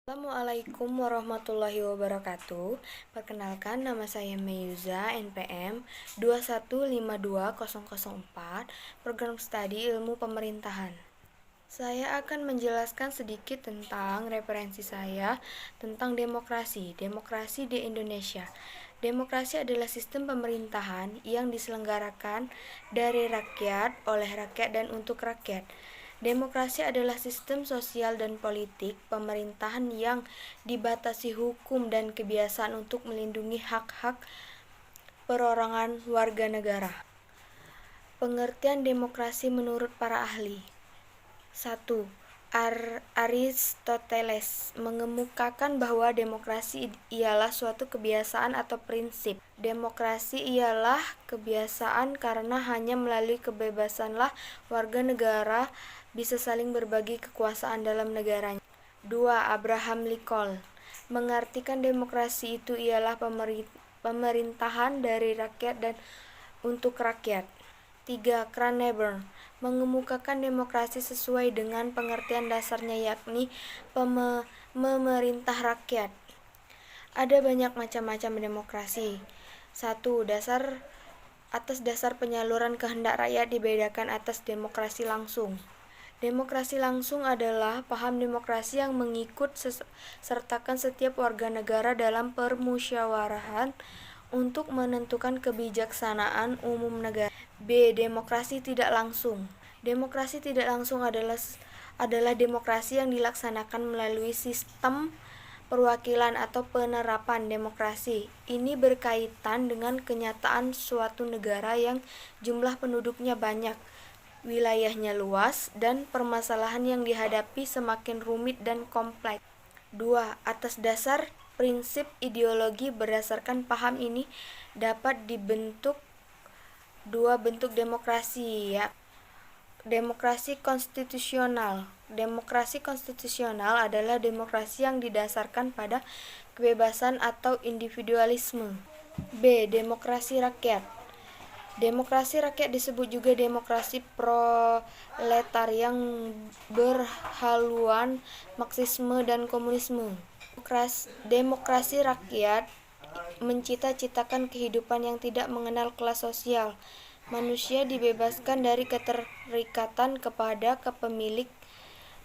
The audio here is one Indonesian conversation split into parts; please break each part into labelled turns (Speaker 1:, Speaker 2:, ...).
Speaker 1: Assalamualaikum warahmatullahi wabarakatuh. Perkenalkan, nama saya Meyuza, NPM 2152004, Program Studi Ilmu Pemerintahan. Saya akan menjelaskan sedikit tentang referensi saya tentang demokrasi di Indonesia. Demokrasi adalah sistem pemerintahan yang diselenggarakan dari rakyat, oleh rakyat, dan untuk rakyat. Demokrasi adalah sistem sosial dan politik pemerintahan yang dibatasi hukum dan kebiasaan untuk melindungi hak-hak perorangan warga negara. Pengertian demokrasi menurut para ahli. 1. Aristoteles mengemukakan bahwa demokrasi ialah suatu kebiasaan atau prinsip. Demokrasi ialah kebiasaan karena hanya melalui kebebasanlah warga negara bisa saling berbagi kekuasaan dalam negaranya. 2. Abraham Lincoln mengartikan demokrasi itu ialah pemerintahan dari rakyat dan untuk rakyat. 3. Cranmer mengemukakan demokrasi sesuai dengan pengertian dasarnya, yakni pemerintah rakyat. Ada banyak macam-macam demokrasi. 1. Atas dasar penyaluran kehendak rakyat dibedakan atas demokrasi langsung. Demokrasi langsung adalah paham demokrasi yang mengikut sertakan setiap warga negara dalam permusyawarahan untuk menentukan kebijaksanaan umum negara. B. Demokrasi tidak langsung. Demokrasi tidak langsung adalah demokrasi yang dilaksanakan melalui sistem perwakilan atau penerapan demokrasi. Ini berkaitan dengan kenyataan suatu negara yang jumlah penduduknya banyak, wilayahnya luas, dan permasalahan yang dihadapi semakin rumit dan kompleks. 2. Atas dasar prinsip ideologi berdasarkan paham ini dapat dibentuk dua bentuk demokrasi, ya. Demokrasi konstitusional. Demokrasi konstitusional adalah demokrasi yang didasarkan pada kebebasan atau individualisme. B. Demokrasi rakyat. Demokrasi rakyat disebut juga demokrasi proletar yang berhaluan Marxisme dan komunisme. Demokrasi rakyat mencita-citakan kehidupan yang tidak mengenal kelas sosial. Manusia dibebaskan dari keterikatan kepada kepemilik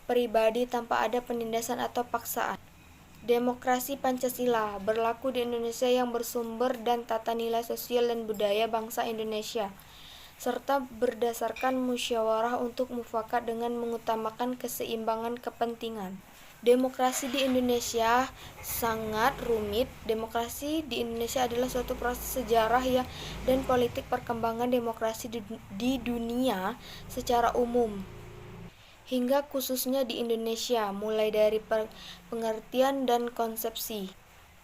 Speaker 1: pribadi tanpa ada penindasan atau paksaan. Demokrasi Pancasila berlaku di Indonesia yang bersumber dan tata nilai sosial dan budaya bangsa Indonesia, serta berdasarkan musyawarah untuk mufakat dengan mengutamakan keseimbangan kepentingan. Demokrasi di Indonesia sangat rumit. Demokrasi di Indonesia adalah suatu proses sejarah dan politik perkembangan demokrasi di dunia secara umum, hingga khususnya di Indonesia, mulai dari pengertian dan konsepsi.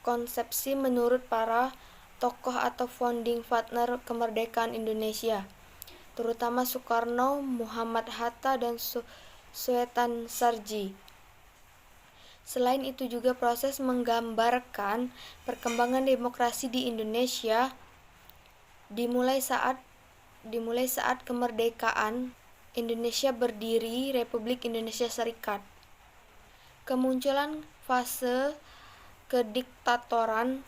Speaker 1: Konsepsi menurut para tokoh atau founding father kemerdekaan Indonesia, terutama Soekarno, Muhammad Hatta, dan Suetan Sarji. Selain itu juga proses menggambarkan perkembangan demokrasi di Indonesia dimulai saat kemerdekaan Indonesia berdiri Republik Indonesia Serikat. Kemunculan fase kediktatoran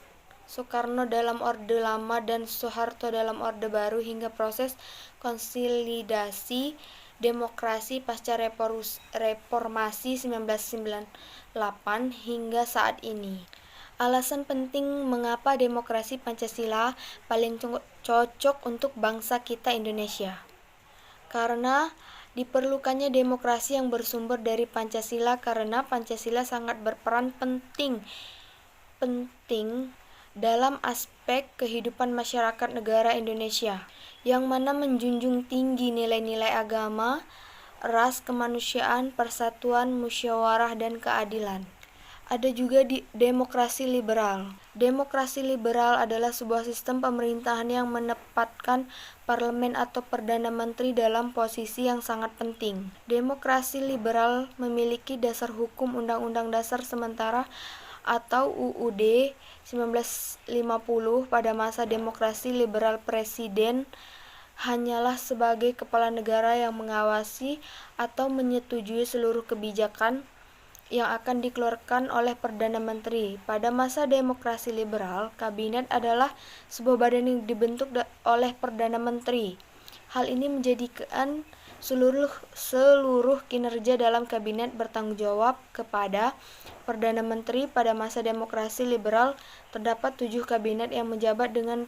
Speaker 1: Soekarno dalam Orde Lama dan Soeharto dalam Orde Baru hingga proses konsolidasi demokrasi pasca reformasi 1998 hingga saat ini. Alasan penting mengapa demokrasi Pancasila paling cocok untuk bangsa kita Indonesia. Karena diperlukannya demokrasi yang bersumber dari Pancasila, karena Pancasila sangat berperan penting dalam aspek kehidupan masyarakat negara Indonesia, yang mana menjunjung tinggi nilai-nilai agama, ras, kemanusiaan, persatuan, musyawarah, dan keadilan. Ada juga demokrasi liberal. Demokrasi liberal adalah sebuah sistem pemerintahan yang menempatkan parlemen atau perdana menteri dalam posisi yang sangat penting. Demokrasi liberal memiliki dasar hukum Undang-Undang Dasar Sementara atau UUD 1950. Pada masa demokrasi liberal, presiden hanyalah sebagai kepala negara yang mengawasi atau menyetujui seluruh kebijakan yang akan dikeluarkan oleh Perdana Menteri. Pada masa demokrasi liberal, kabinet adalah sebuah badan yang dibentuk oleh Perdana Menteri. Hal ini menjadikan seluruh kinerja dalam kabinet bertanggung jawab kepada Perdana Menteri. Pada masa demokrasi liberal, terdapat 7 kabinet yang menjabat dengan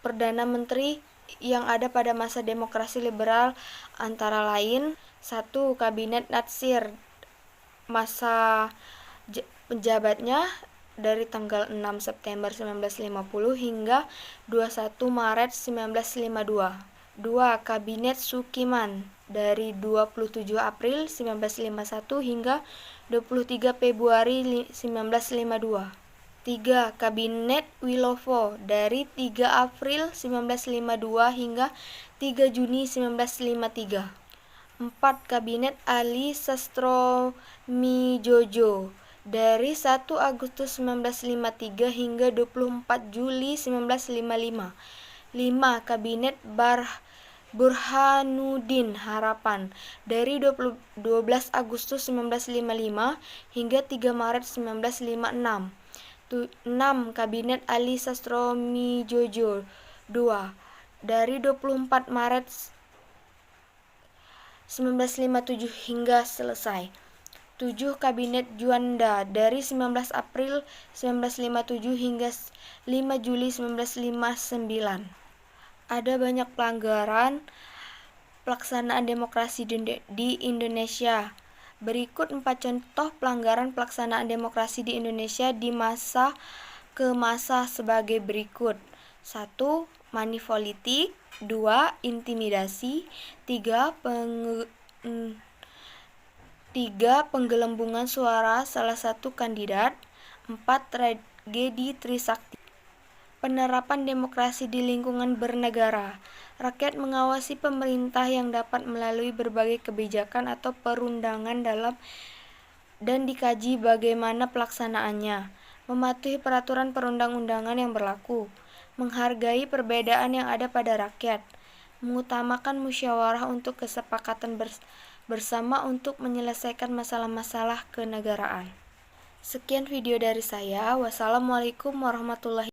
Speaker 1: Perdana Menteri yang ada pada masa demokrasi liberal, antara lain 1. Kabinet Natsir. Masa penjabatnya dari tanggal 6 September 1950 hingga 21 Maret 1952. 2. Kabinet Sukiman dari 27 April 1951 hingga 23 Februari 1952. 3. Kabinet Wilovo dari 3 April 1952 hingga 3 Juni 1953. 4. Kabinet Ali Sastroamidjojo dari 1 Agustus 1953 hingga 24 Juli 1955. 5. Kabinet Burhanuddin Harapan dari 12 Agustus 1955 hingga 3 Maret 1956. 6. Kabinet Ali Sastroamidjojo II dari 24 Maret 1957 hingga selesai. 7. Kabinet Juanda dari 19 April 1957 hingga 5 Juli 1959. Ada banyak pelanggaran pelaksanaan demokrasi di Indonesia. Berikut 4 contoh pelanggaran pelaksanaan demokrasi di Indonesia di masa ke masa sebagai berikut. 1. Manipolitik. 2. Intimidasi. 3. Penggelembungan suara salah satu kandidat. 4. Tragedi Trisakti. Penerapan demokrasi di lingkungan bernegara. Rakyat mengawasi pemerintah yang dapat melalui berbagai kebijakan atau perundangan dan dikaji bagaimana pelaksanaannya. Mematuhi peraturan perundang-undangan yang berlaku. Menghargai perbedaan yang ada pada rakyat. Mengutamakan musyawarah untuk kesepakatan bersama untuk menyelesaikan masalah-masalah kenegaraan. Sekian video dari saya. Wassalamualaikum warahmatullahi wabarakatuh.